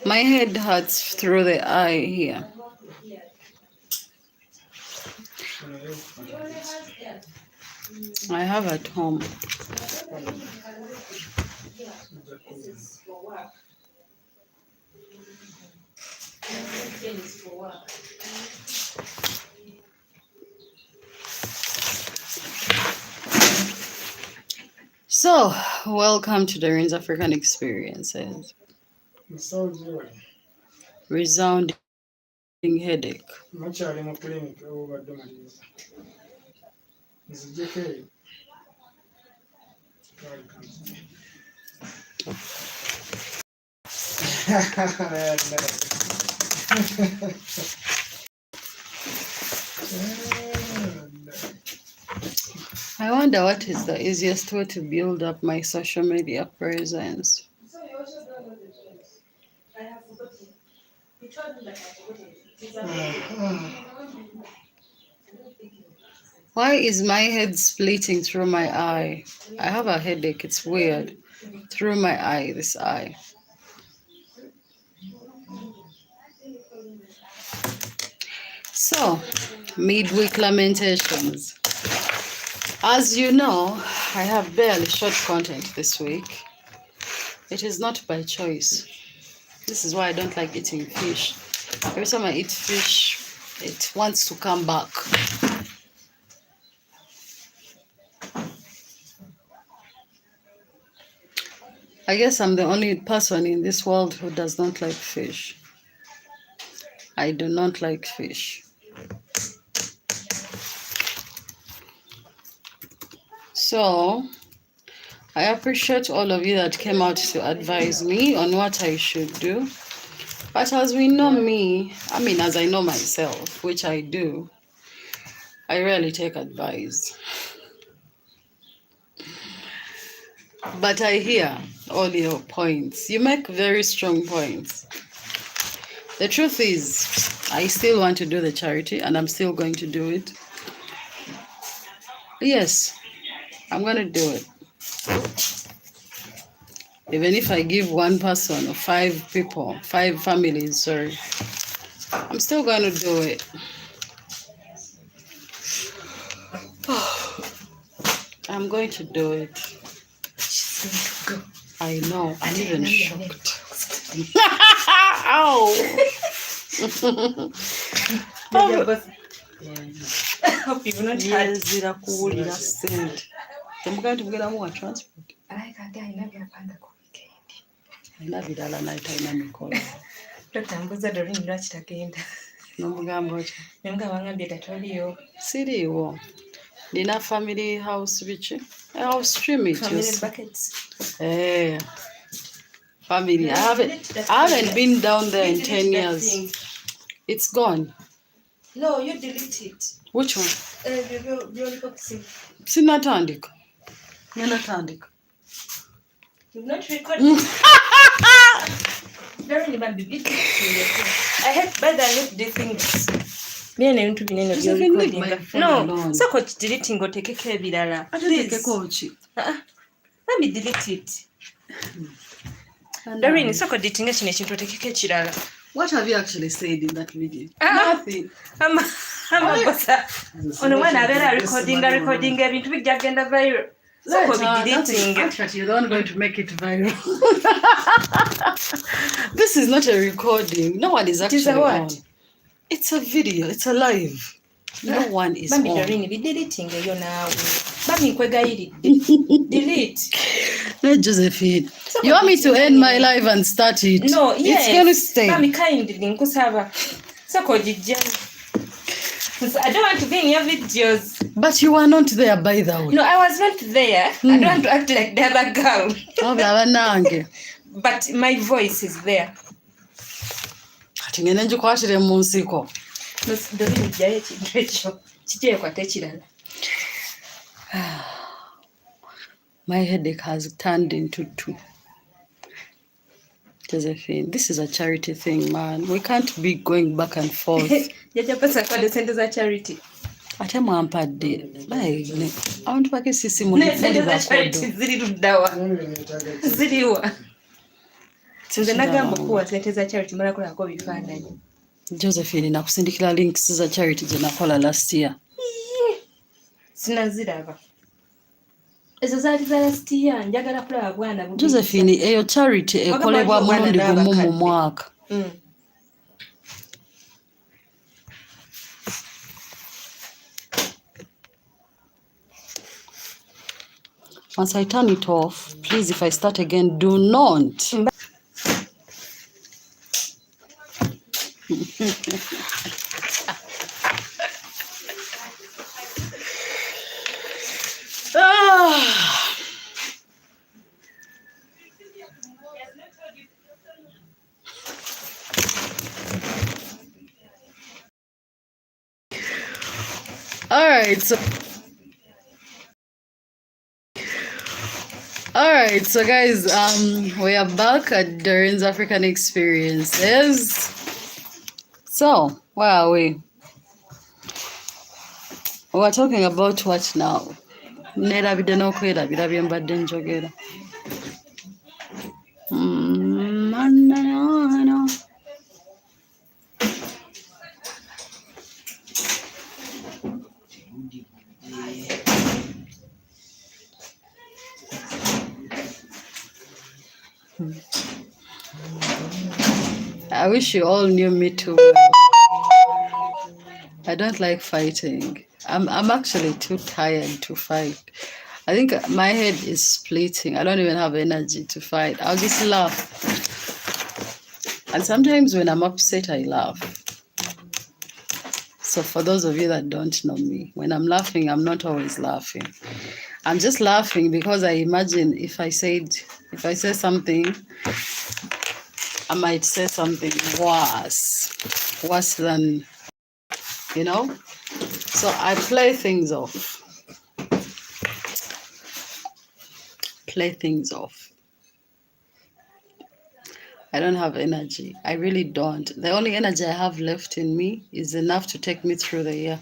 My head hurts through the eye here. I have at home. So, welcome to DOREEN'S African Experiences. Resounding headache. I wonder what is the easiest way to build up my social media presence. Why is my head splitting through my eye? I have a headache, it's weird. Through my eye, this eye. So, midweek lamentations. As you know, I have barely short content this week. It is not by choice. This is why I don't like eating fish. Every time I eat fish, it wants to come back. I guess I'm the only person in this world who does not like fish. I do not like fish. So, I appreciate all of you that came out to advise me on what I should do. But as we know me, as I know myself, which I do, I rarely take advice. But I hear all your points. You make very strong points. The truth is, I still want to do the charity and I'm still going to do it. Yes, I'm going to do it. Even if I give one person or 5 people, 5 families, sorry, I'm still going to do it. I'm going to do it. She's going to go. I know, I'm even shocked. Ow! Hope you've not had I'm going to get more transport. I love it all night. I know call. Totambuza Doreen lwaki tagenda. Nomugamba ki? Nga wangambye tatoliyo. Siriiwo. Nina family house biki? I'll stream it. Family buckets. Family. I haven't been down there in 10 years. It's gone. No, you delete it. Which one? Sinatandika. Sinatandika. You've not recorded. I hate by the look these things. Me and you to be in a recording. No, so coach deleting go take care bilala. Please. Let me delete it. Doreen, so coach deleting a chination to take care chirala. What have you actually said in that video? Nothing. I'm a boss. On one other recording everything to be agenda viral. So deleting. You're the one going to make it viral. This is not a recording. No one is actually on. It's a video. It's a live. No one is on. Doreen, be deleting you now. Mami kwegayiri. Delete. No, Josephine. You want me to end my life and start it? No, yes. It's going to stay. Mami kindly nkusaba. So kojijja. I don't want to be in your videos. But you were not there, by the way. No, I was not there. I don't want to act like the other girl. But my voice is there. My headache has turned into 2. Josephine, this is a charity thing, man. We can't be going back and forth. Charity. ate mwampadde bayine abantu bakesisi muli Nesente za charity bakodo ziri luddawa ziriwa nze nagamba okuwa sente za charity mala kulako bifaananyi Josephine nakusindikira links za charity gye nakola last year. Sinaziraba. Ezo zaali za last year njagala kulaba bwana bubi. Josephine eyo charity ekolebwa mulundi gumu mu mwaka. Once I turn it off, please, if I start again, do not. All right, so guys, we are back at DOREEN'S African Experiences. So, where are we? We are talking about what now? Nerabide no kwerabira bye mbadde njogera. No. I wish you all knew me too well. I don't like fighting. I'm actually too tired to fight. I think my head is splitting. I don't even have energy to fight. I'll just laugh. And sometimes when I'm upset, I laugh. So for those of you that don't know me, when I'm laughing, I'm not always laughing. I'm just laughing because I imagine if I say something, I might say something worse than, you know? So I play things off. I don't have energy. I really don't. The only energy I have left in me is enough to take me through the year.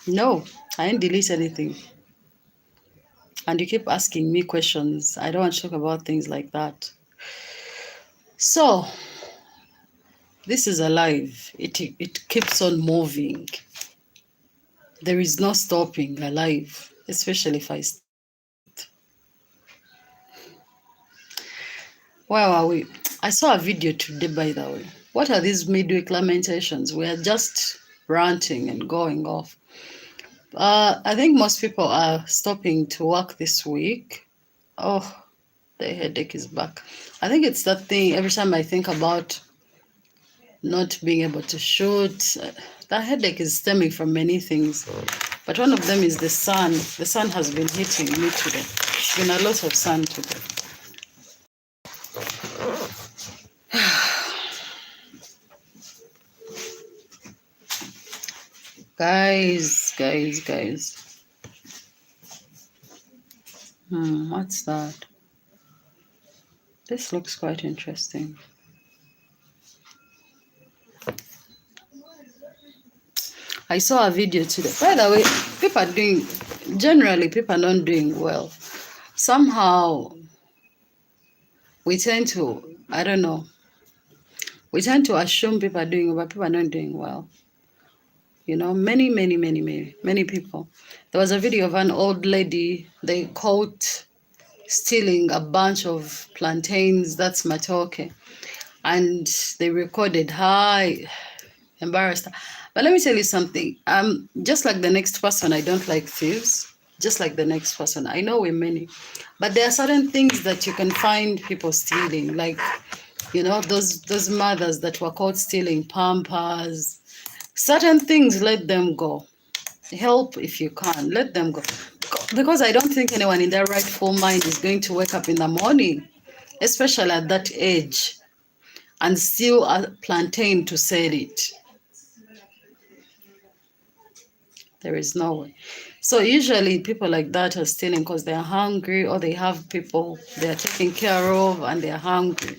No, I didn't delete anything. And you keep asking me questions. I don't want to talk about things like that. So, this is alive. It keeps on moving. There is no stopping alive, especially if I start. Where are we? I saw a video today, by the way. What are these midweek lamentations? We are just ranting and going off. I think most people are stopping to work this week. Oh, the headache is back. I think it's that thing, every time I think about not being able to shoot, that headache is stemming from many things. But one of them is the sun. The sun has been hitting me today. It's been a lot of sun today. Guys. What's that? This looks quite interesting. I saw a video today. By the way, people are not doing well. Somehow, we tend to, I don't know, we tend to assume people are doing well, but people are not doing well. You know, many people. There was a video of an old lady, they caught stealing a bunch of plantains, that's matoke, and they recorded her, embarrassed her. But let me tell you something, just like the next person, I don't like thieves, just like the next person. I know we're many, but there are certain things that you can find people stealing, like, you know, those mothers that were caught stealing Pampers. Certain things, let them go. Help if you can, let them go. Because I don't think anyone in their rightful mind is going to wake up in the morning, especially at that age, and steal a plantain to sell it. There is no way. So usually people like that are stealing because they're hungry, or they have people they're taking care of and they're hungry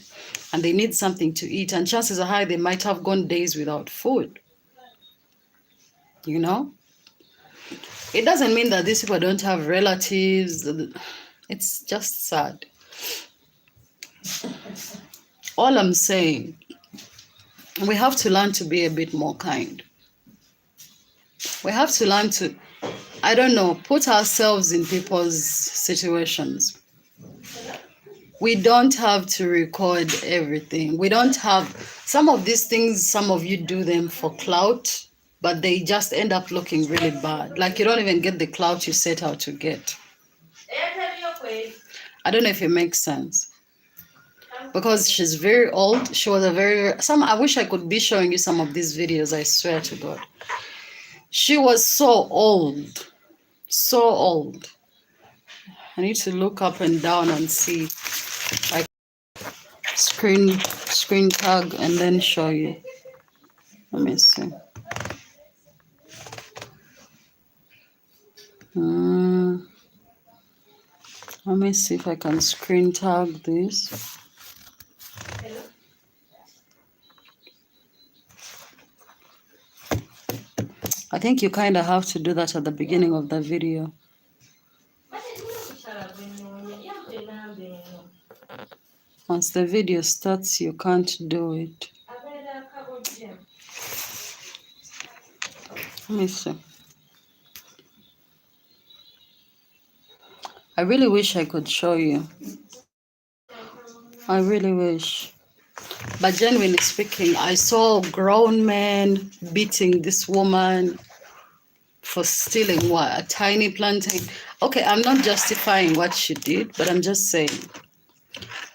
and they need something to eat. And chances are high they might have gone days without food. you know. It doesn't mean that these people don't have relatives. It's just sad. All I'm saying, we have to learn to be a bit more kind. We have to learn to, I don't know, put ourselves in people's situations. We don't have to record everything. We don't have, some of these things, some of you do them for clout, but they just end up looking really bad. Like you don't even get the clout you set out to get. I don't know if it makes sense. Because she's very old. She was a very, I wish I could be showing you some of these videos, I swear to God. She was so old. So old. I need to look up and down and see. I screen tag and then show you. Let me see. Let me see if I can screen tag this. I think you kind of have to do that at the beginning of the video. Once the video starts, you can't do it. Let me see. I really wish I could show you. I really wish. But genuinely speaking, I saw grown men beating this woman for stealing what? A tiny plantain. Okay, I'm not justifying what she did, but I'm just saying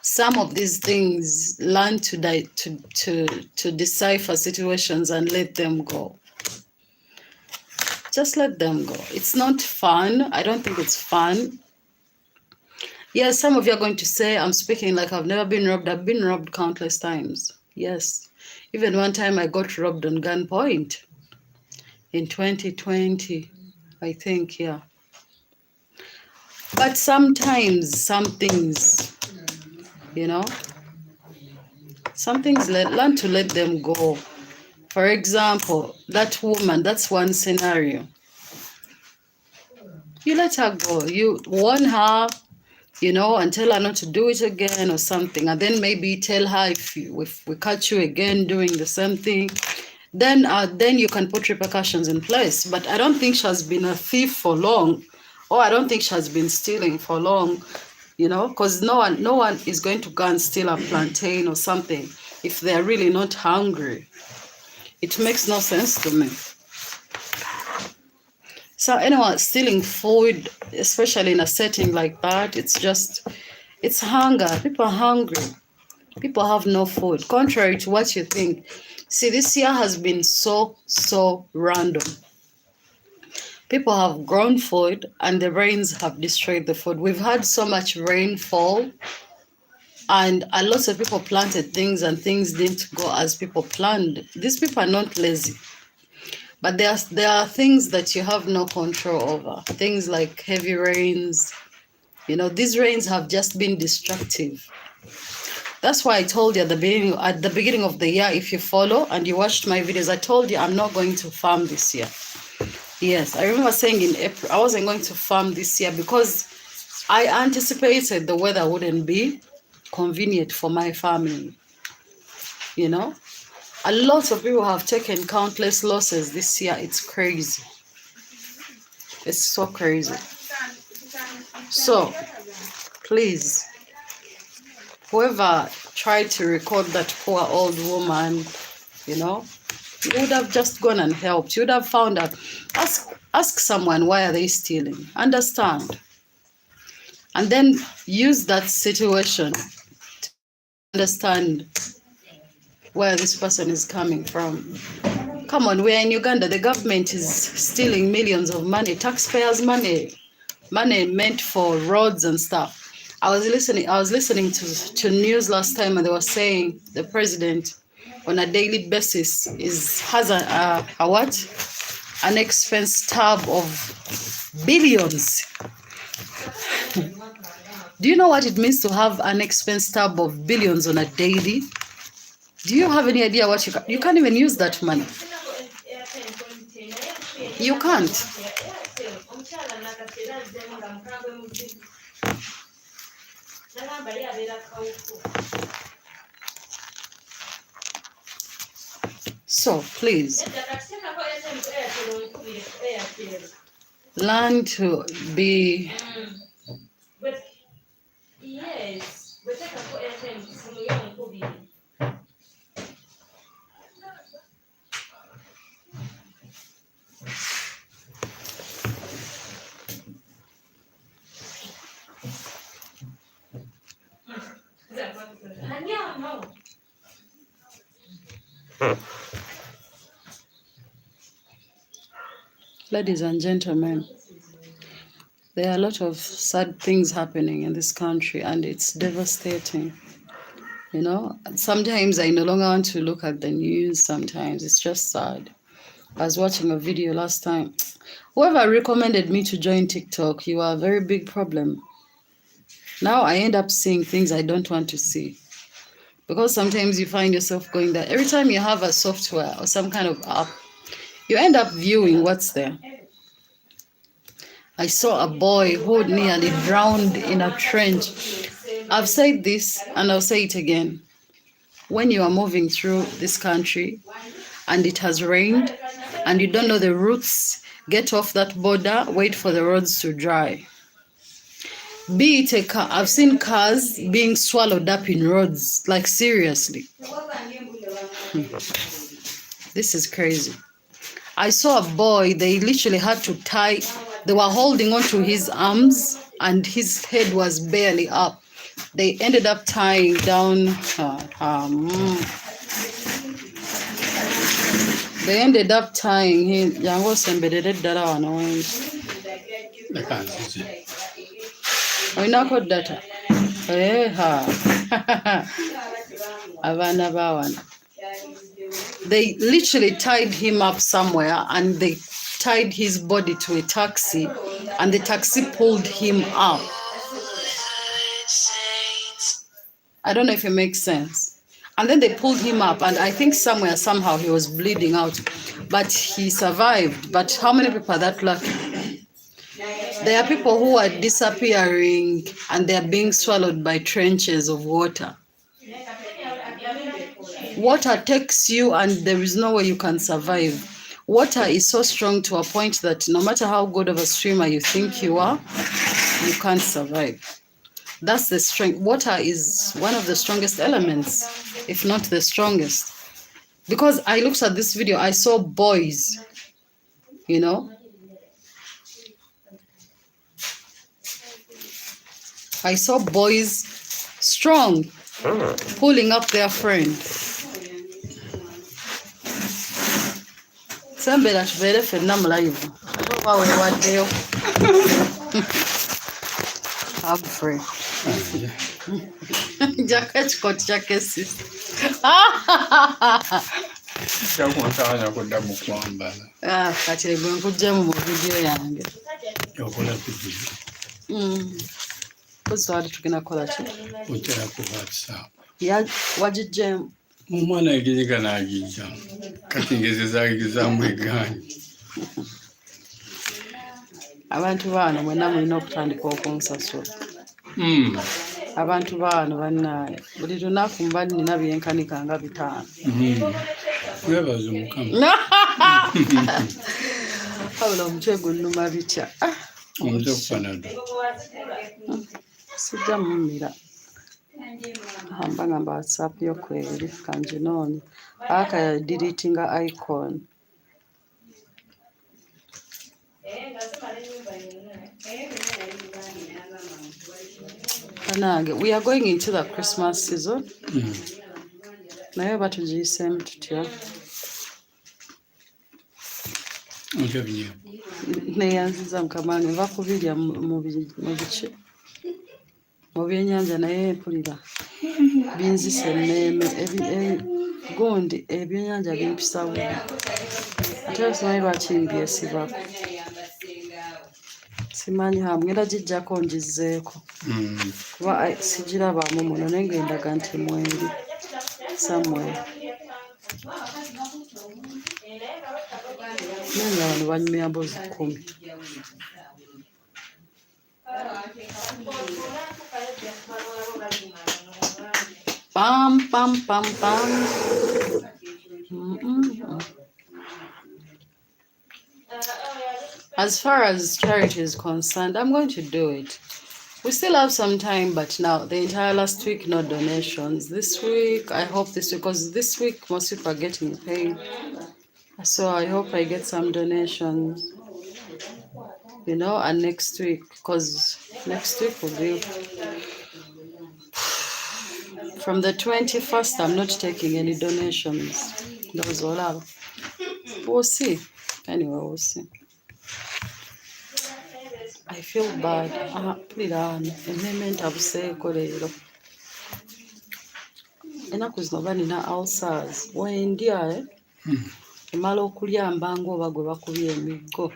some of these things, learn to decipher situations and let them go. Just let them go. It's not fun. I don't think it's fun. Yes, some of you are going to say, I'm speaking like I've never been robbed. I've been robbed countless times. Yes. Even one time I got robbed on gunpoint in 2020, I think, yeah. But sometimes some things, you know, some things learn to let them go. For example, that woman, that's one scenario. You let her go. You warn her, you know, and tell her not to do it again or something. And then maybe tell her if we catch you again doing the same thing, then you can put repercussions in place. But I don't think she has been a thief for long, or I don't think she has been stealing for long, you know, because no one is going to go and steal a plantain or something if they're really not hungry. It makes no sense to me. So anyone stealing food, especially in a setting like that, it's hunger. People are hungry. People have no food, contrary to what you think. See, this year has been so random. People have grown food and the rains have destroyed the food. We've had so much rainfall and a lot of people planted things and things didn't go as people planned. These people are not lazy. But there are things that you have no control over. Things like heavy rains. You know, these rains have just been destructive. That's why I told you at the beginning of the year, if you follow and you watched my videos, I told you I'm not going to farm this year. Yes, I remember saying in April, I wasn't going to farm this year because I anticipated the weather wouldn't be convenient for my farming. You know? A lot of people have taken countless losses this year. It's crazy. It's so crazy. So, please, whoever tried to record that poor old woman, you know, you would have just gone and helped. You would have found out. Ask someone, why are they stealing? Understand. And then use that situation to understand where this person is coming from. Come on, we're in Uganda. The government is stealing millions of money, taxpayers' money meant for roads and stuff. I was listening to news last time, and they were saying the president, on a daily basis, has an expense tab of billions. Do you know what it means to have an expense tab of billions on a daily? Do you have any idea what you can't even use that money? You can't. So please learn to be ladies and gentlemen, there are a lot of sad things happening in this country and it's devastating. You know, sometimes I no longer want to look at the news. Sometimes it's just sad. I was watching a video last time. Whoever recommended me to join TikTok, you are a very big problem. Now I end up seeing things I don't want to see. Because sometimes you find yourself going there. Every time you have a software or some kind of app, you end up viewing what's there. I saw a boy who nearly drowned in a trench. I've said this and I'll say it again. When you are moving through this country and it has rained and you don't know the routes, get off that border, wait for the roads to dry. Be it a car, I've seen cars being swallowed up in roads, like seriously. This is crazy. I saw a boy, they literally had to tie, they were holding onto his arms and his head was barely up. They ended up tying down, they ended up tying him. Oinako data. Abana bawana. They literally tied him up somewhere and they tied his body to a taxi and the taxi pulled him up. I don't know if it makes sense. And then they pulled him up and I think somewhere, somehow he was bleeding out. But he survived. But how many people are that lucky? There are people who are disappearing and they are being swallowed by trenches of water. Water takes you and there is no way you can survive. Water is so strong to a point that no matter how good of a swimmer you think you are, you can't survive. That's the strength. Water is one of the strongest elements, if not the strongest. Because I looked at this video, I saw boys, you know. I saw boys strong, pulling up their friend. Sembera tubere fenna mu live. Oba weewaddeyo. I'm free. Jacket coat jacket sis. Yakuntanya kudda mu kwambala. Kati bwe nkujja mu video yange. Yokola video. What's what tugenda kukola ki? Otera ku WhatsApp. Wagijjemu. Omwana egiyiga n'agijja. Kati ngezezaamu eganyi. Abantu baano mwenna mulina okutandika okunsasula. Abantu baano bannaaye buli lunaku mba nina byenkanika nga 5. Weebaza Mukama. Wabula omutwe gunnuma bitya. Omutwe kufanado. Sijja mummira. Hamba ngamba WhatsApp yo kweri kanjinooni. Aka deletinga icon. We are going into the Christmas season. Naye batugiyiseemu tutya. Neyanziza mukamange nva kubirya mu biki mu byennyanja naye mpulira binzise emmeeme gundi ebyennyanja bimpisa bubi ate simanyi lwaki mbyesibako simanyi ngenda gijjako ngizzeeko kuba sigirabaamu muno naye ngendaga nti mweri somewhere. Nenga abantu banyumya mbuzi 10. Pam, pam, pam, pam. As far as charity is concerned, I'm going to do it. We still have some time, but now the entire last week, no donations. This week, I hope this week, because this week most people are getting paid. So I hope I get some donations, and next week, because next week will be from the 21st, I'm not taking any donations. Those all out. We'll see. Anyway, we'll see. I feel bad. Enement abuseeko leero. Ennaku zino banina ulcers. Wendya emala okulya mbangu oba gwe bakubye emiggo.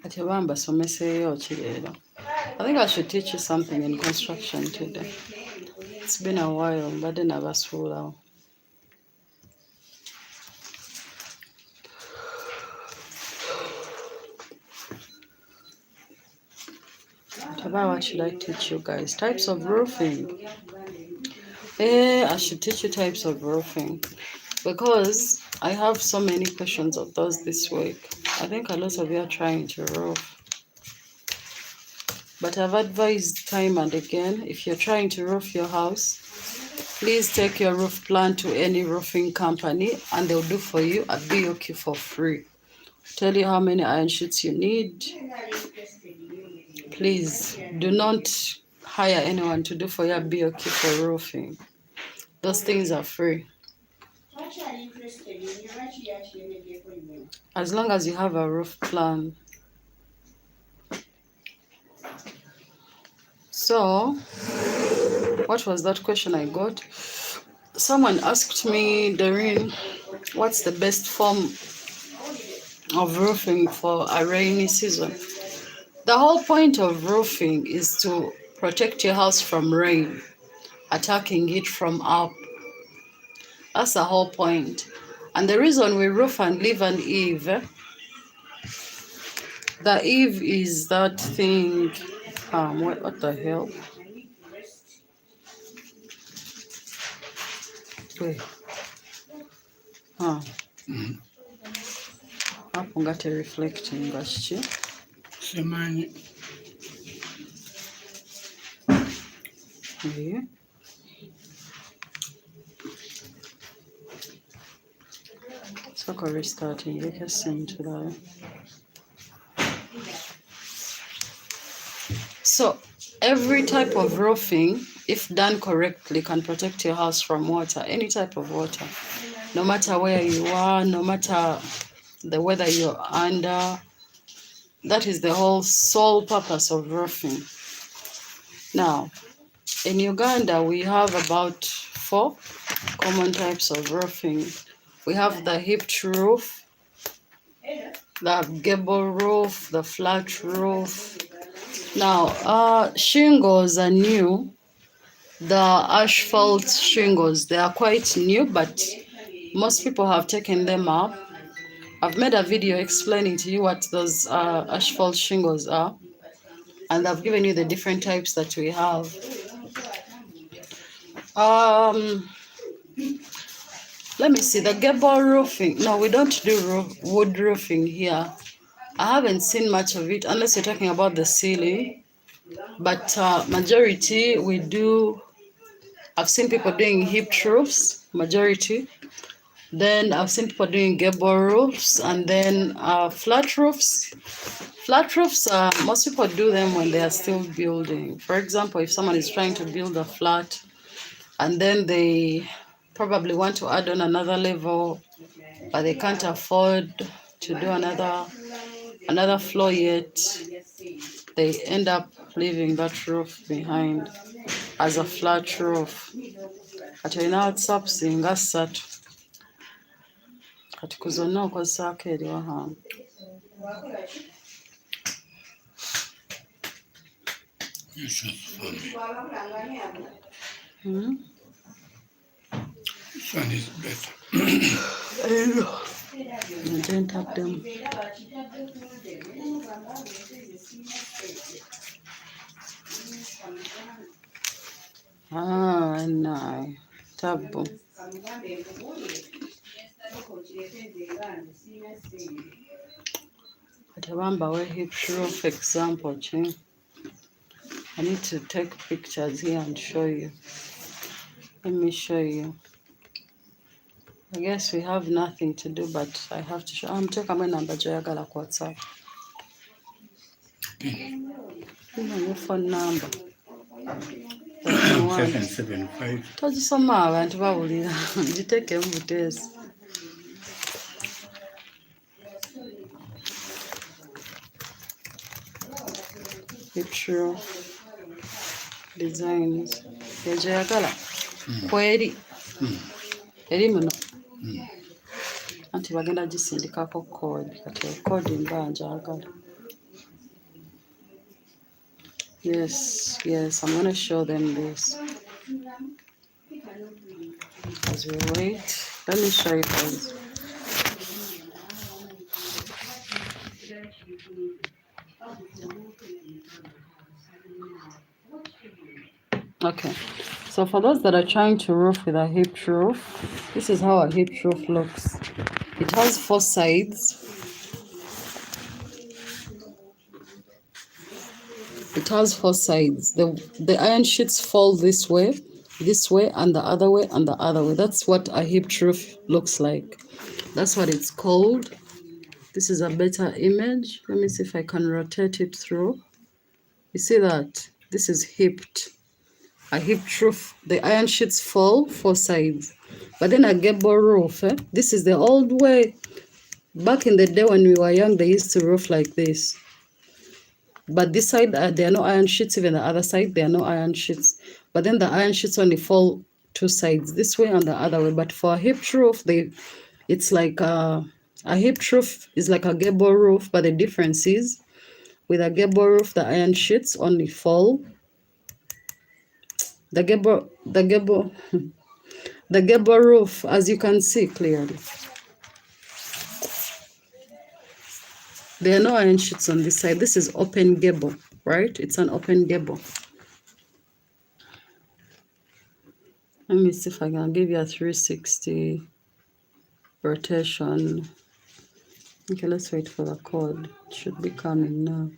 Kati bamba someseeyo ki leero. I think I should teach you something in construction today. It's been a while, mbadde nabasuulawo. What should I teach you guys? Types of roofing. I should teach you types of roofing because I have so many questions of those this week. I think a lot of you are trying to roof. But I've advised time and again, if you're trying to roof your house, please take your roof plan to any roofing company and they'll do for you a BOQ for free. Tell you how many iron sheets you need. Please do not hire anyone to do for your BOQ for roofing. Those things are free. As long as you have a roof plan. So, what was that question I got? Someone asked me, Doreen, what's the best form of roofing for a rainy season? The whole point of roofing is to protect your house from rain, attacking it from up. That's the whole point. And the reason we roof and leave an eave, the eave is that thing, what the hell? Wait. Hapo ngate reflecting gashi. Semani. Yeah. So restarting, you can send to that. So every type of roofing, if done correctly, can protect your house from water, any type of water, no matter where you are, no matter the weather you're under. That is the whole sole purpose of roofing. Now, in Uganda, we have about 4 common types of roofing. We have the hipped roof, the gable roof, the flat roof. Now, shingles are new. The asphalt shingles, they are quite new, but most people have taken them up. I've made a video explaining to you what those asphalt shingles are, and I've given you the different types that we have. Let me see, the gable roofing. No, we don't do wood roofing here. I haven't seen much of it, unless you're talking about the ceiling. But majority, we do. I've seen people doing hipped roofs, majority. Then I've seen people doing gable roofs, and then flat roofs. Flat roofs, most people do them when they are still building. For example, if someone is trying to build a flat, and then they probably want to add on another level, but they can't afford to do another floor yet, they end up leaving that roof behind as a flat roof. kati olina WhatsApp singa 3 kati ku zonna okozesaako eri wahange. This is funny. This one is better. Nze ntaddemu. Naye tabbu. Kati bambawo hip roof example ki? I need to take pictures here and show you. Let me show you. I guess we have nothing to do, but I have to show. I'm taking my number joyagala ku WhatsApp. Your phone number. 775. Tozisoma abantu bawulira. Giteekemu buteesi. Picture designs. Yagala kweri eri muno anti bagenda gisindikako code kati code mba njagala. Yes, I'm going to show them this. As we wait, let me show you guys. Okay, so for those that are trying to roof with a hip roof, this is how a hip roof looks. It has 4 sides. It has 4 sides. The iron sheets fall this way, and the other way, and the other way. That's what a hip roof looks like. That's what it's called. This is a better image. Let me see if I can rotate it through. You see that? This is hipped. A hip roof. The iron sheets fall 4 sides. But then a gable roof, this is the old way. Back in the day when we were young, they used to roof like this. But this side, there are no iron sheets. Even the other side, there are no iron sheets. But then the iron sheets only fall 2 sides, this way and the other way. But for a hip roof, it's like a hip roof is like a gable roof. But the difference is, with a gable roof, the iron sheets only fall. The gable roof, as you can see clearly. There are no iron sheets on this side. This is open gable, right? It's an open gable. Let me see if I can give you a 360 rotation. Okay, let's wait for the code. It should be coming now.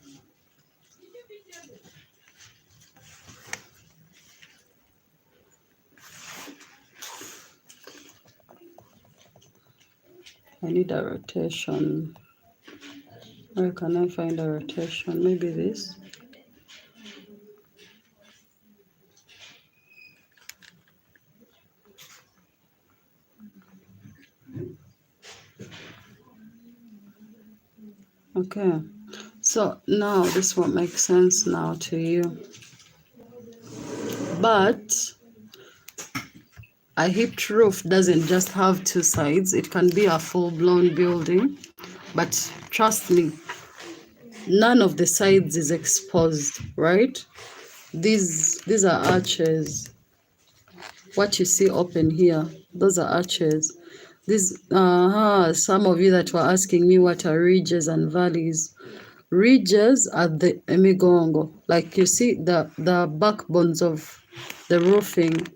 I need a rotation. Where can I find a rotation? Maybe this. Okay, so now this won't make sense now to you. But a hipped roof doesn't just have 2 sides. It can be a full-blown building. But trust me, none of the sides is exposed, right? These are arches. What you see open here, those are arches. These, some of you that were asking me what are ridges and valleys. Ridges are the emigongo. Like you see the backbones of the roofing.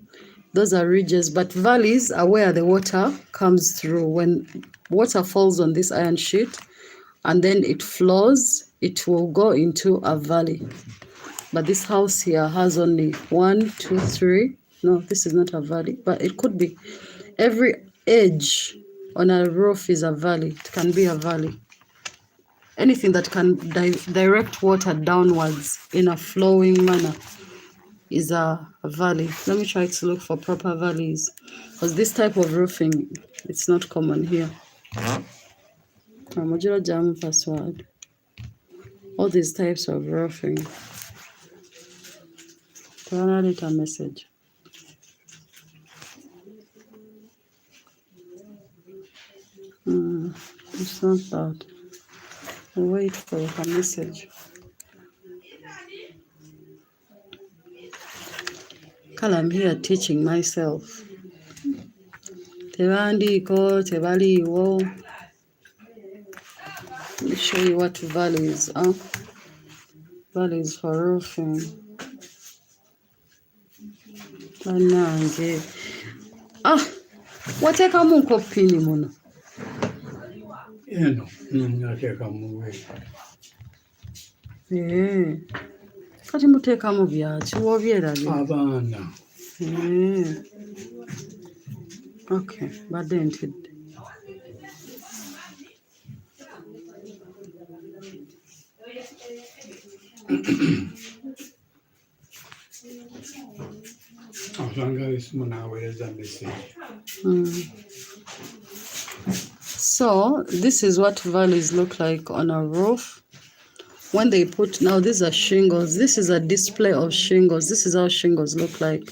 Those are ridges, but valleys are where the water comes through. When water falls on this iron sheet and then it flows, it will go into a valley. But this house here has only 1, 2, 3. No, this is not a valley, but it could be. Every edge on a roof is a valley. It can be a valley. Anything that can direct water downwards in a flowing manner is a valley. Let me try to look for proper valleys, because this type of roofing, it's not common here. Modular jam password. All these types of roofing. Turn it a message. it's not that. I'll wait for her message. Kala, I'm here teaching myself. Tebandiko, tebaliwo. Let me show you what values are. Values for roofing. Banange. Wateekamu nkoppini muno. Eno, nateeka mu wei. Kati muteekamu byaki w'obyerabye? Abaana. Okay, badde ntidde. Osanga esimu n'aweereza message. So this is what valleys look like on a roof. When they put, now these are shingles. This is a display of shingles. This is how shingles look like.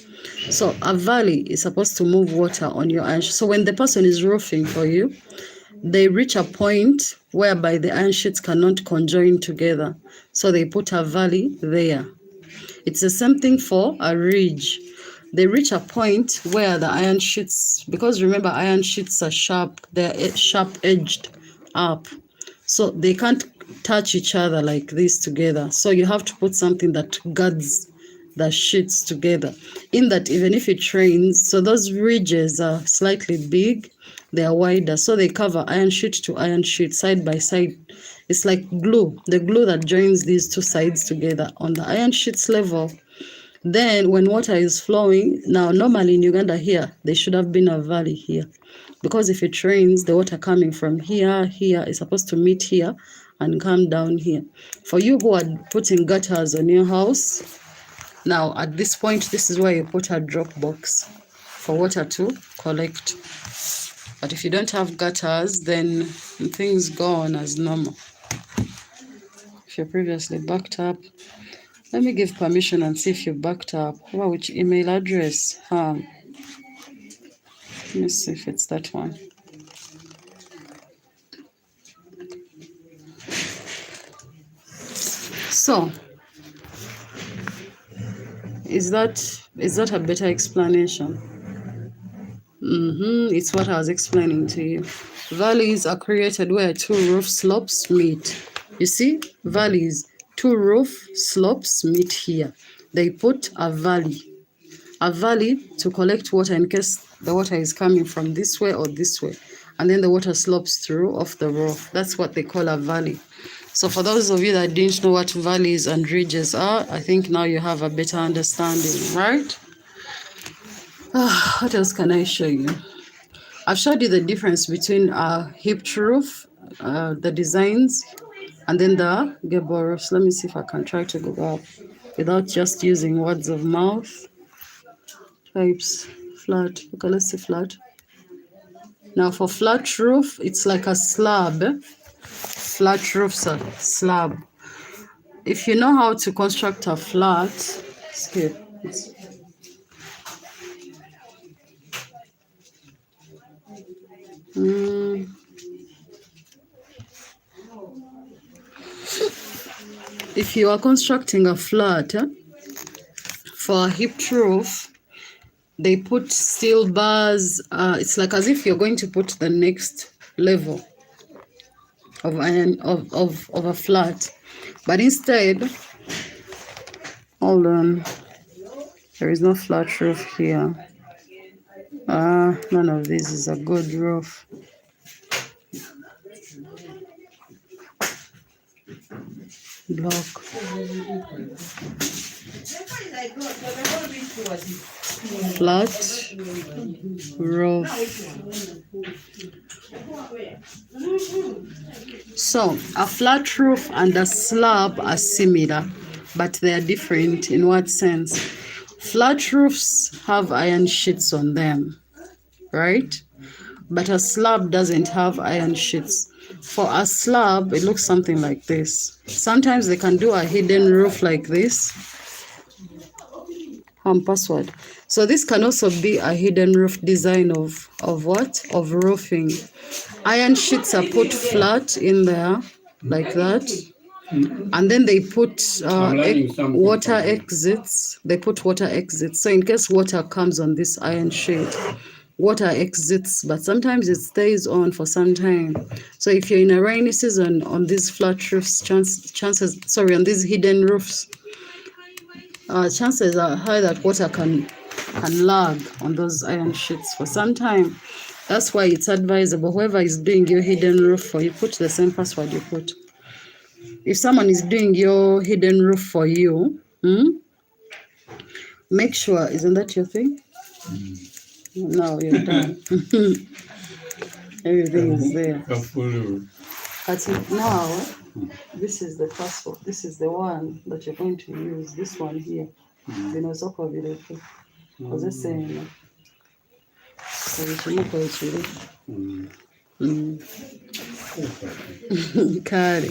So a valley is supposed to move water on your iron. So when the person is roofing for you, they reach a point whereby the iron sheets cannot conjoin together. So they put a valley there. It's the same thing for a ridge. They reach a point where the iron sheets, because remember iron sheets are sharp, they're sharp edged up. So they can't touch each other like this together. So you have to put something that guards the sheets together. In that, even if it rains, so those ridges are slightly big, they are wider. So they cover iron sheet to iron sheet side by side. It's like glue, the glue that joins these two sides together on the iron sheets level. Then when water is flowing, now normally in Uganda here, there should have been a valley here. Because if it rains, the water coming from here is supposed to meet here and come down here. For you who are putting gutters on your house, now at this point, this is where you put a drop box for water to collect. But if you don't have gutters, then things go on as normal. If you're previously backed up, let me give permission and see if you backed up. Well, which email address? Let me see if it's that one. So, is that a better explanation? It's what I was explaining to you. Valleys are created where two roof slopes meet. You see, valleys, two roof slopes meet here. They put a valley to collect water in case the water is coming from this way or this way. And then the water slopes through off the roof. That's what they call a valley. So for those of you that didn't know what valleys and ridges are, I think now you have a better understanding, right? What else can I show you? I've showed you the difference between a hipped roof, the designs, and then the gable roofs. Let me see if I can try to go up without just using words of mouth. Types, flat. Okay, let's see flat. Now for flat roof, it's like a slab. Flat roofs are slab. If you know how to construct a flat, skip. If you are constructing a flat, for a hipped roof, they put steel bars. It's like as if you're going to put the next level of a flat. But instead, hold on, there is no flat roof here. None of this is a good roof. Block. Flat roof. So a flat roof and a slab are similar, but they are different in what sense? Flat roofs have iron sheets on them, right? But a slab doesn't have iron sheets. For a slab, it looks something like this. Sometimes they can do a hidden roof like this. password. So this can also be a hidden roof design of what? Of roofing. Iron sheets are put flat in there like that. And then they put water exits. They put water exits. So in case water comes on this iron sheet, water exits, but sometimes it stays on for some time. So if you're in a rainy season on these flat roofs, on these hidden roofs, chances are high that water can lag on those iron sheets for some time. That's why it's advisable, whoever is doing your hidden roof for you, put the same password you put. If someone is doing your hidden roof for you, make sure, isn't that your thing? No, you're done. Everything is there. But now, this is the password. This is the one that you're going to use. This one here. Zinasoko virefu. Ozesema. Kabishimiko ekiri. Kale.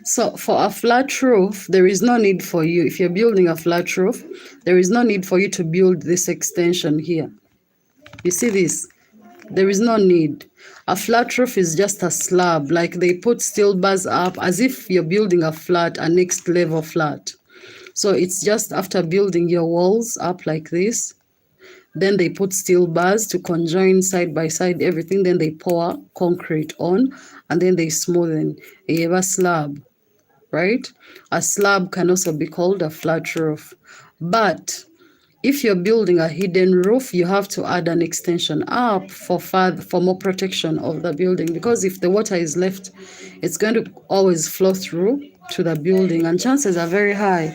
So for a flat roof, there is no need for you, if you're building a flat roof, there is no need for you to build this extension here. You see this? There is no need. A flat roof is just a slab, like they put steel bars up as if you're building a flat, a next level flat. So it's just after building your walls up like this, then they put steel bars to conjoin side by side everything, then they pour concrete on, and then they smoothen. You have a slab, right? A slab can also be called a flat roof. But if you're building a hidden roof, you have to add an extension up for more protection of the building, because if the water is left, it's going to always flow through to the building, and chances are very high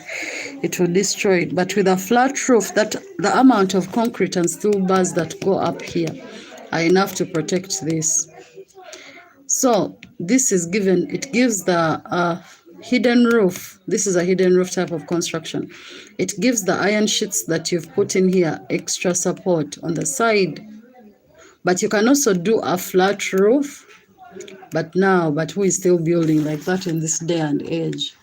it will destroy it. But with a flat roof, that the amount of concrete and steel bars that go up here are enough to protect this. So this is given, it gives the hidden roof. This is a hidden roof type of construction. It gives the iron sheets that you've put in here extra support on the side. But you can also do a flat roof, but who is still building like that in this day and age?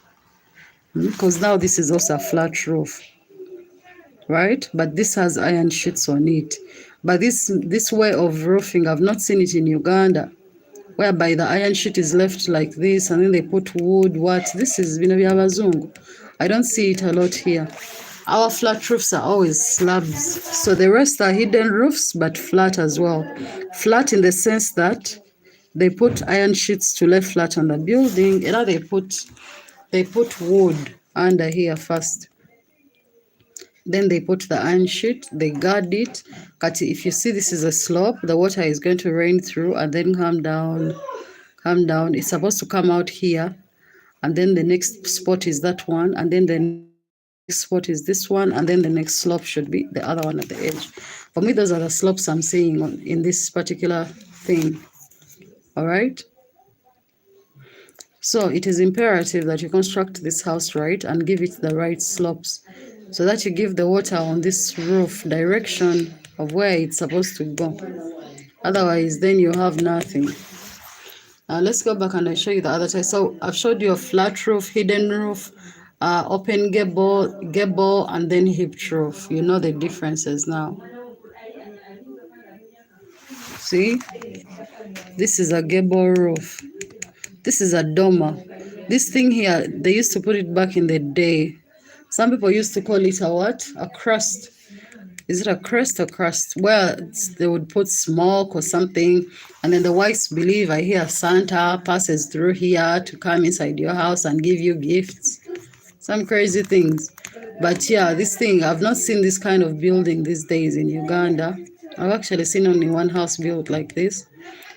Because now this is also a flat roof, right? But this has iron sheets on it. But this way of roofing, I've not seen it in Uganda, whereby the iron sheet is left like this and then they put wood. This is Abazungu. I don't see it a lot here. Our flat roofs are always slabs. So the rest are hidden roofs, but flat as well. Flat in the sense that they put iron sheets to lay flat on the building. You know, they put wood under here first. Then they put the iron sheet, they guard it. But if you see this is a slope, the water is going to rain through and then come down. It's supposed to come out here. And then the next spot is that one. And then the next spot is this one. And then the next slope should be the other one at the edge. For me, those are the slopes I'm seeing in this particular thing. All right? So it is imperative that you construct this house right and give it the right slopes, so that you give the water on this roof direction of where it's supposed to go. Otherwise, then you have nothing. Let's go back and I show you the other type. So I've showed you a flat roof, hidden roof, open gable, and then hipped roof. You know the differences now. See, this is a gable roof. This is a dormer. This thing here, they used to put it back in the day. Some people used to call it a what? A crust. Is it a crust or crust? Well, they would put smoke or something. And then the whites believe, I hear Santa passes through here to come inside your house and give you gifts. Some crazy things. But yeah, this thing, I've not seen this kind of building these days in Uganda. I've actually seen only one house built like this.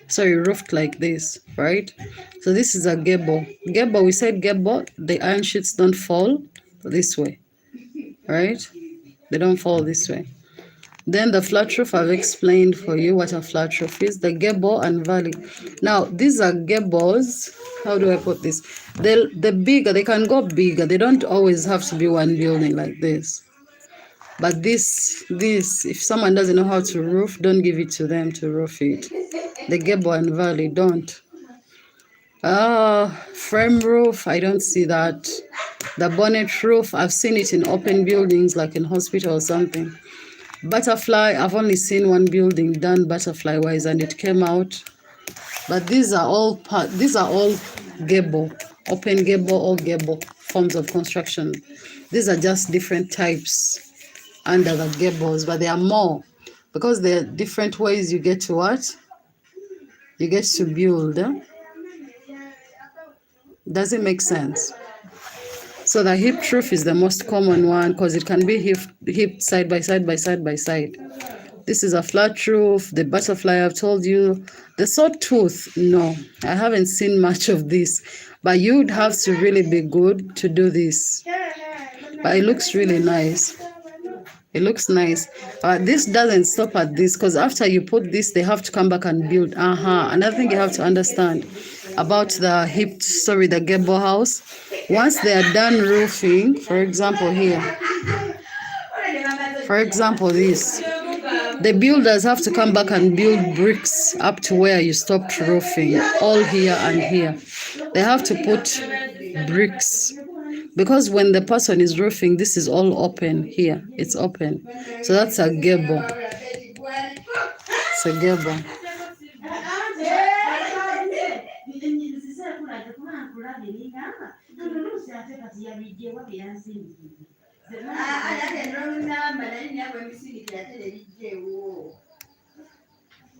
Sorry, roofed like this, right? So this is a gable. Gable, we said gable, the iron sheets don't fall this way, right? They don't fall this way. Then the flat roof, I've explained for you what a flat roof is, the gable and valley. Now, these are gables. How do I put this? The bigger, they can go bigger. They don't always have to be one building like this. But this, if someone doesn't know how to roof, don't give it to them to roof it. The gable and valley, don't. Frame roof, I don't see that. The bonnet roof, I've seen it in open buildings like in hospital or something. Butterfly, I've only seen one building done butterfly wise and it came out. But these are all gable, open gable or gable forms of construction. These are just different types under the gables, but there are more because there are different ways you get to what? You get to build. Does it make sense? So the hipped roof is the most common one because it can be hipped side by side by side by side. This is a flat roof. The butterfly I've told you. The sawtooth, no, I haven't seen much of this. But you'd have to really be good to do this. But it looks really nice. It looks nice. This doesn't stop at this because after you put this, they have to come back and build. Another thing you have to understand about the gable house. Once they are done roofing, for example here, this, the builders have to come back and build bricks up to where you stopped roofing, all here and here. They have to put bricks because when the person is roofing, this is all open here. It's open. So that's a gable. It's a gable.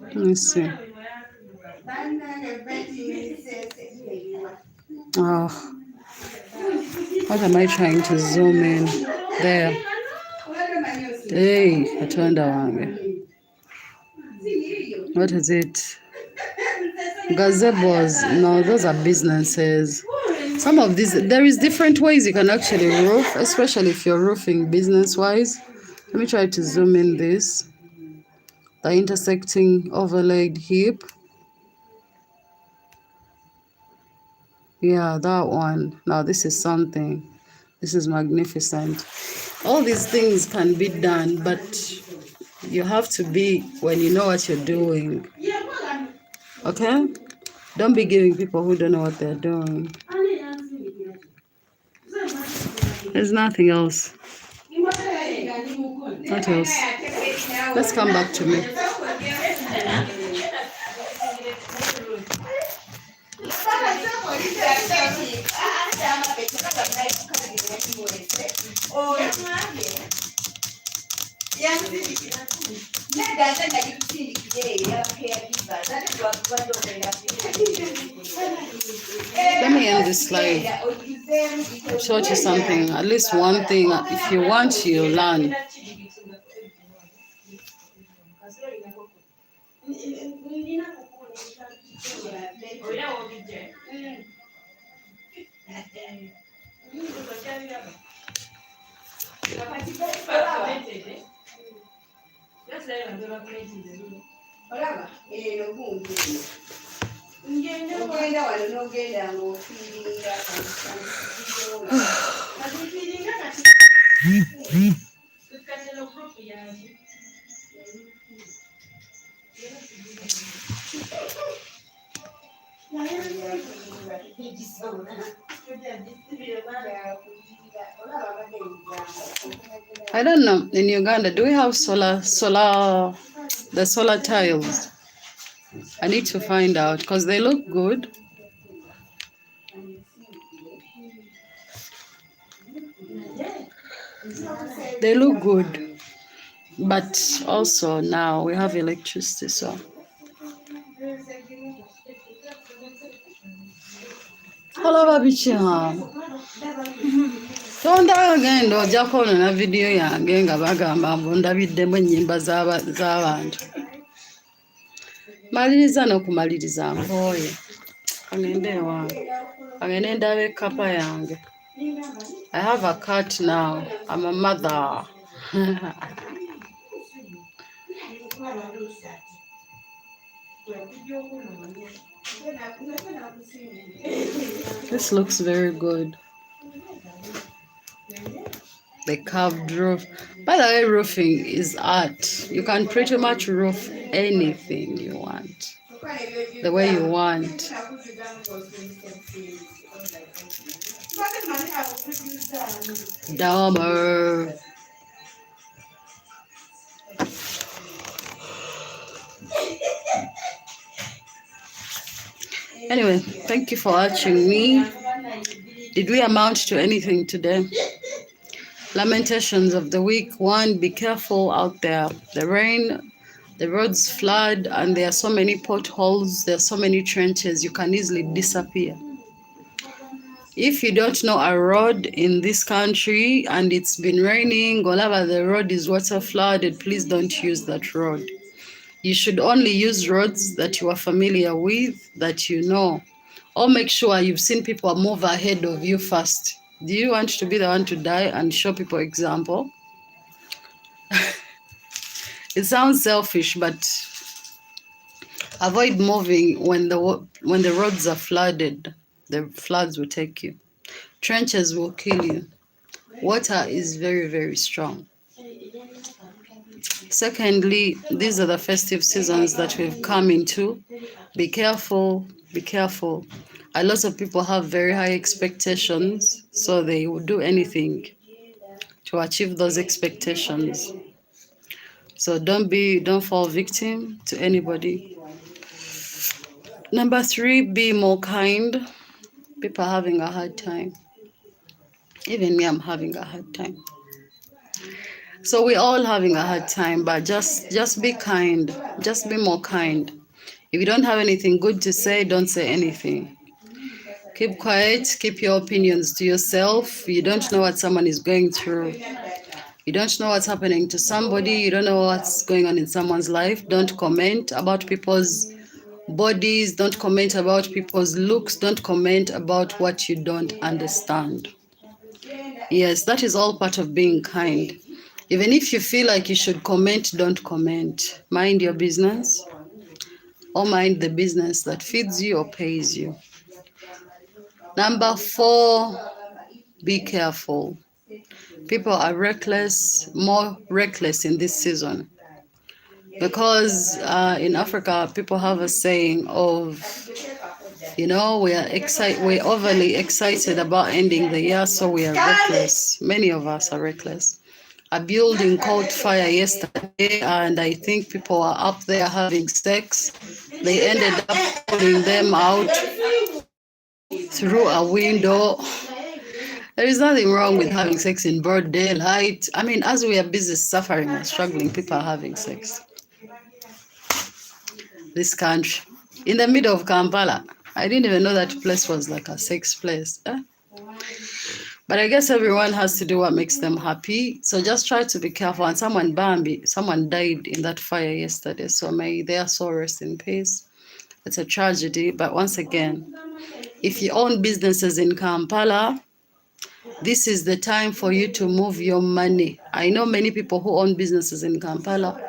Let me see. Oh, what am I trying to zoom in? There. Hey, I turned around. What is it? Gazebos. No, those are businesses. Some of these, there is different ways you can actually roof, especially if you're roofing business-wise. Let me try to zoom in this. The intersecting overlaid hip. Yeah, that one. Now this is something. This is magnificent. All these things can be done, but you have to be when you know what you're doing. Okay? Don't be giving people who don't know what they're doing. There's nothing else. What else? Let's come back to me. Let me end this slide. I've taught you something, at least one thing. If you want, you'll learn. I don't know, in Uganda, do we have the solar tiles? I need to find out because they look good. They look good. But also now we have electricity, so. Olaba biki tonda agenda ojja koona na vidiyo yange nga bagamba mbu ndabiddemu ennyimba z'abantu. Maliriza n'okumaliriza nkooye. Agende ewange. Agende ndabe ekkapa yange. I have a cat now. I'm a mother. This looks very good. The carved roof. By the way, roofing is art. You can pretty much roof anything you want. the way you want. Dahmer. Anyway, thank you for watching me. Did we amount to anything today? Lamentations of the week. 1, be careful out there. The rain, the roads flood, and there are so many potholes, there are so many trenches, you can easily disappear. If you don't know a road in this country and it's been raining, whenever the road is water flooded, please don't use that road. You should only use roads that you are familiar with, that you know. Or make sure you've seen people move ahead of you first. Do you want to be the one to die and show people example? It sounds selfish, but avoid moving when the roads are flooded. The floods will take you. Trenches will kill you. Water is very, very strong. Secondly, these are the festive seasons that we've come into. Be careful, be careful. A lot of people have very high expectations, so they will do anything to achieve those expectations. So don't fall victim to anybody. Number 3, be more kind. People are having a hard time. Even me, I'm having a hard time. So we're all having a hard time, but just be kind. Just be more kind. If you don't have anything good to say, don't say anything. Keep quiet, keep your opinions to yourself. You don't know what someone is going through. You don't know what's happening to somebody. You don't know what's going on in someone's life. Don't comment about people's bodies. Don't comment about people's looks. Don't comment about what you don't understand. Yes, that is all part of being kind. Even if you feel like you should comment, don't comment. Mind your business, or mind the business that feeds you or pays you. Number 4, be careful. People are reckless, more reckless in this season. Because in Africa, people have a saying of, we're overly excited about ending the year, so we are reckless. Many of us are reckless. A building caught fire yesterday, and I think people are up there having sex. They ended up pulling them out through a window. There is nothing wrong with having sex in broad daylight. I mean, as we are busy suffering and struggling, people are having sex. This country, in the middle of Kampala, I didn't even know that place was like a sex place. But I guess everyone has to do what makes them happy. So just try to be careful. And someone died in that fire yesterday. So may their soul rest in peace. It's a tragedy. But once again, if you own businesses in Kampala, this is the time for you to move your money. I know many people who own businesses in Kampala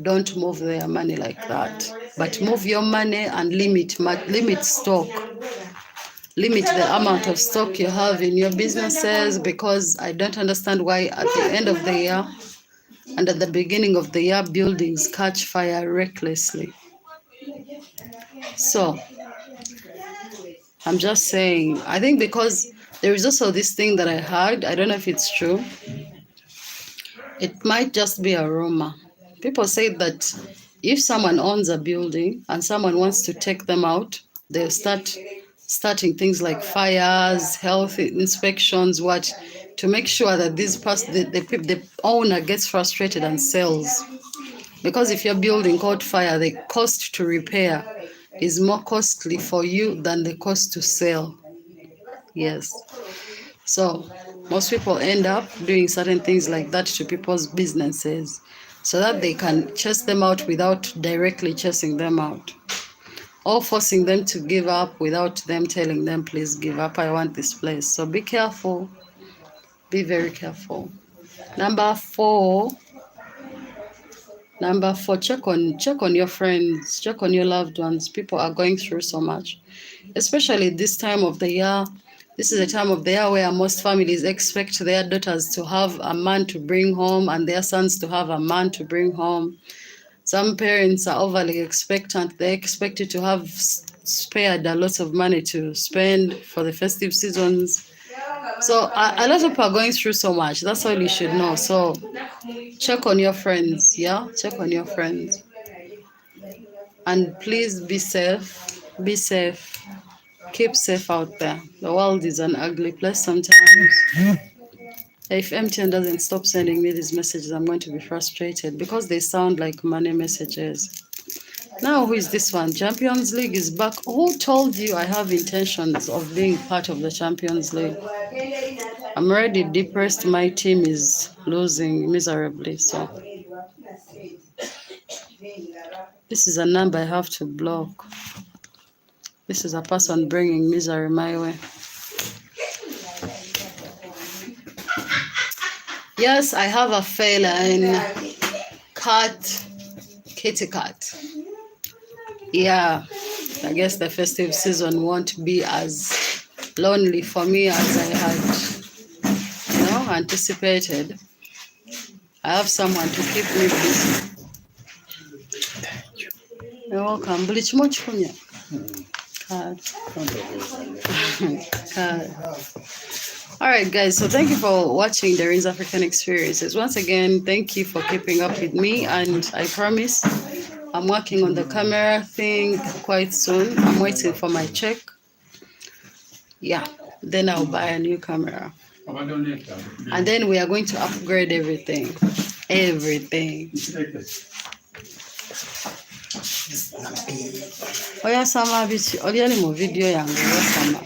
don't move their money like that. But move your money and limit stock. Limit the amount of stock you have in your businesses, because I don't understand why at the end of the year and at the beginning of the year, buildings catch fire recklessly. So I'm just saying, I think because there is also this thing that I heard, I don't know if it's true. It might just be a rumor. People say that if someone owns a building and someone wants to take them out, they'll starting things like fires, health inspections, to make sure that the owner gets frustrated and sells. Because if your building caught fire, the cost to repair is more costly for you than the cost to sell. Yes. So most people end up doing certain things like that to people's businesses so that they can chase them out without directly chasing them out, or forcing them to give up without them telling them, please give up, I want this place. So be careful. Be very careful. Number 4, check on your friends, check on your loved ones. People are going through so much, especially this time of the year. This is a time of the year where most families expect their daughters to have a man to bring home and their sons to have a man to bring home. Some parents are overly expectant. They expect you to have spared a lot of money to spend for the festive seasons. So a lot of people are going through so much. That's all you should know. So check on your friends. Yeah, check on your friends. And please be safe. Be safe. Keep safe out there. The world is an ugly place sometimes. If MTN doesn't stop sending me these messages, I'm going to be frustrated because they sound like money messages. Now, who is this one? Champions League is back. Who told you I have intentions of being part of the Champions League? I'm already depressed. My team is losing miserably. So this is a number I have to block. This is a person bringing misery my way. Yes, I have a feline cat, kitty cat. Yeah, I guess the festive season won't be as lonely for me as I had, anticipated. I have someone to keep me busy. You're welcome. Bleach much for you. All right, guys. So thank you for watching DOREEN'S African Experiences. Once again, thank you for keeping up with me. And I promise I'm working on the camera thing quite soon. I'm waiting for my check. Yeah, then I'll buy a new camera. And then we are going to upgrade everything. Everything. Oya sama bichi oli ali mu video yange wasama.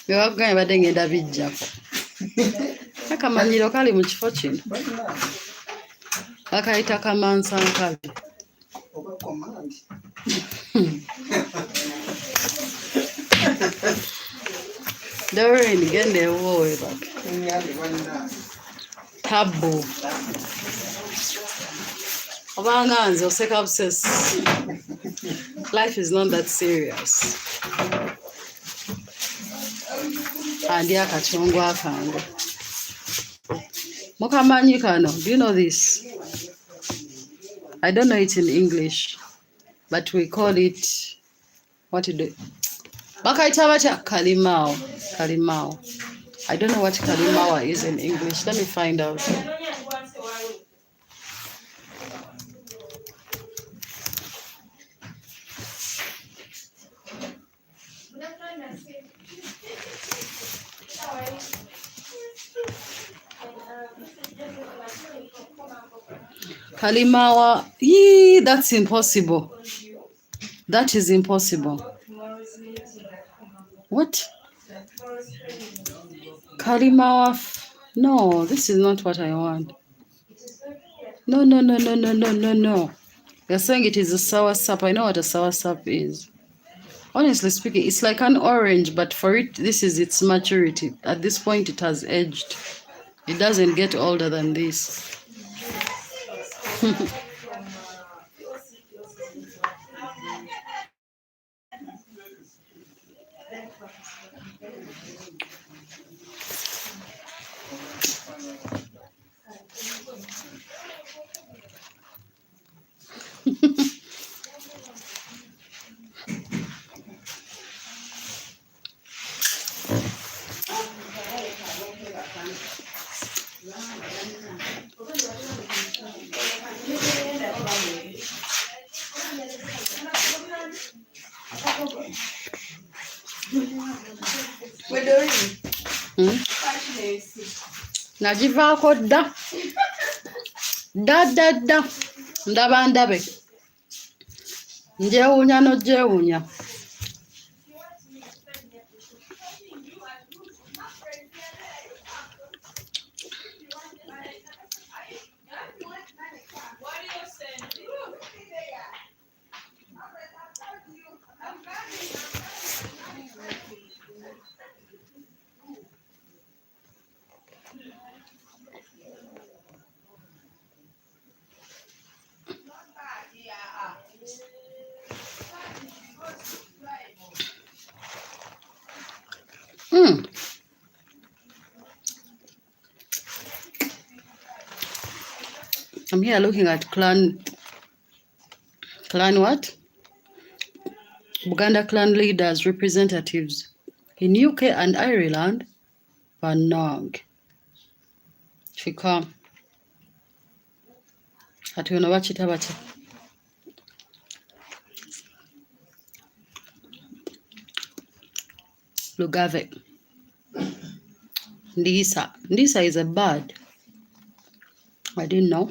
Byoganye badde ngenda bijjako. Akamanyiro kali mu kifo kino. Bakayita kamansankale. Doreen gende wowe bak. Tabu. Obanga nze oseka obsess. Life is not that serious. Andi akachongo akange. Mukamanyi kano, do you know this? I don't know it in English, but we call it, what to do? Bakaita bacha kalimao. Kalimao. I don't know what kalimao is in English. Let me find out. Kalimawa, that's impossible. That is impossible. What? Kalimawa, no, this is not what I want. No. You're saying it is a sour sap. I know what a sour sap is. Honestly speaking, it's like an orange, but for it, this is its maturity. At this point, it has aged. It doesn't get older than this. Nagivaako dda ndaba ndabe njewuunya n'ojewuunya. I'm here looking at clan Clan what? Buganda clan leaders, representatives in UK and Ireland, Banog. Shika. Atuona bachita bachi. Lugave. Ndisa. Ndisa is a bird. I didn't know.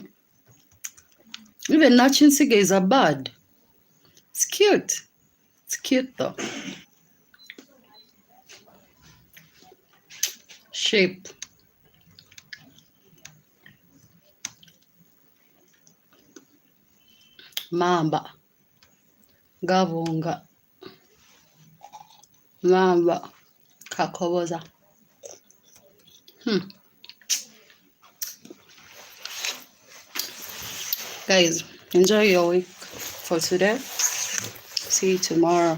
Even Nachinsiga is a bird. It's cute. It's cute though. Sheep. Mamba. Gavunga. Mamba. Kakoboza. Guys, enjoy your week for today. See you tomorrow.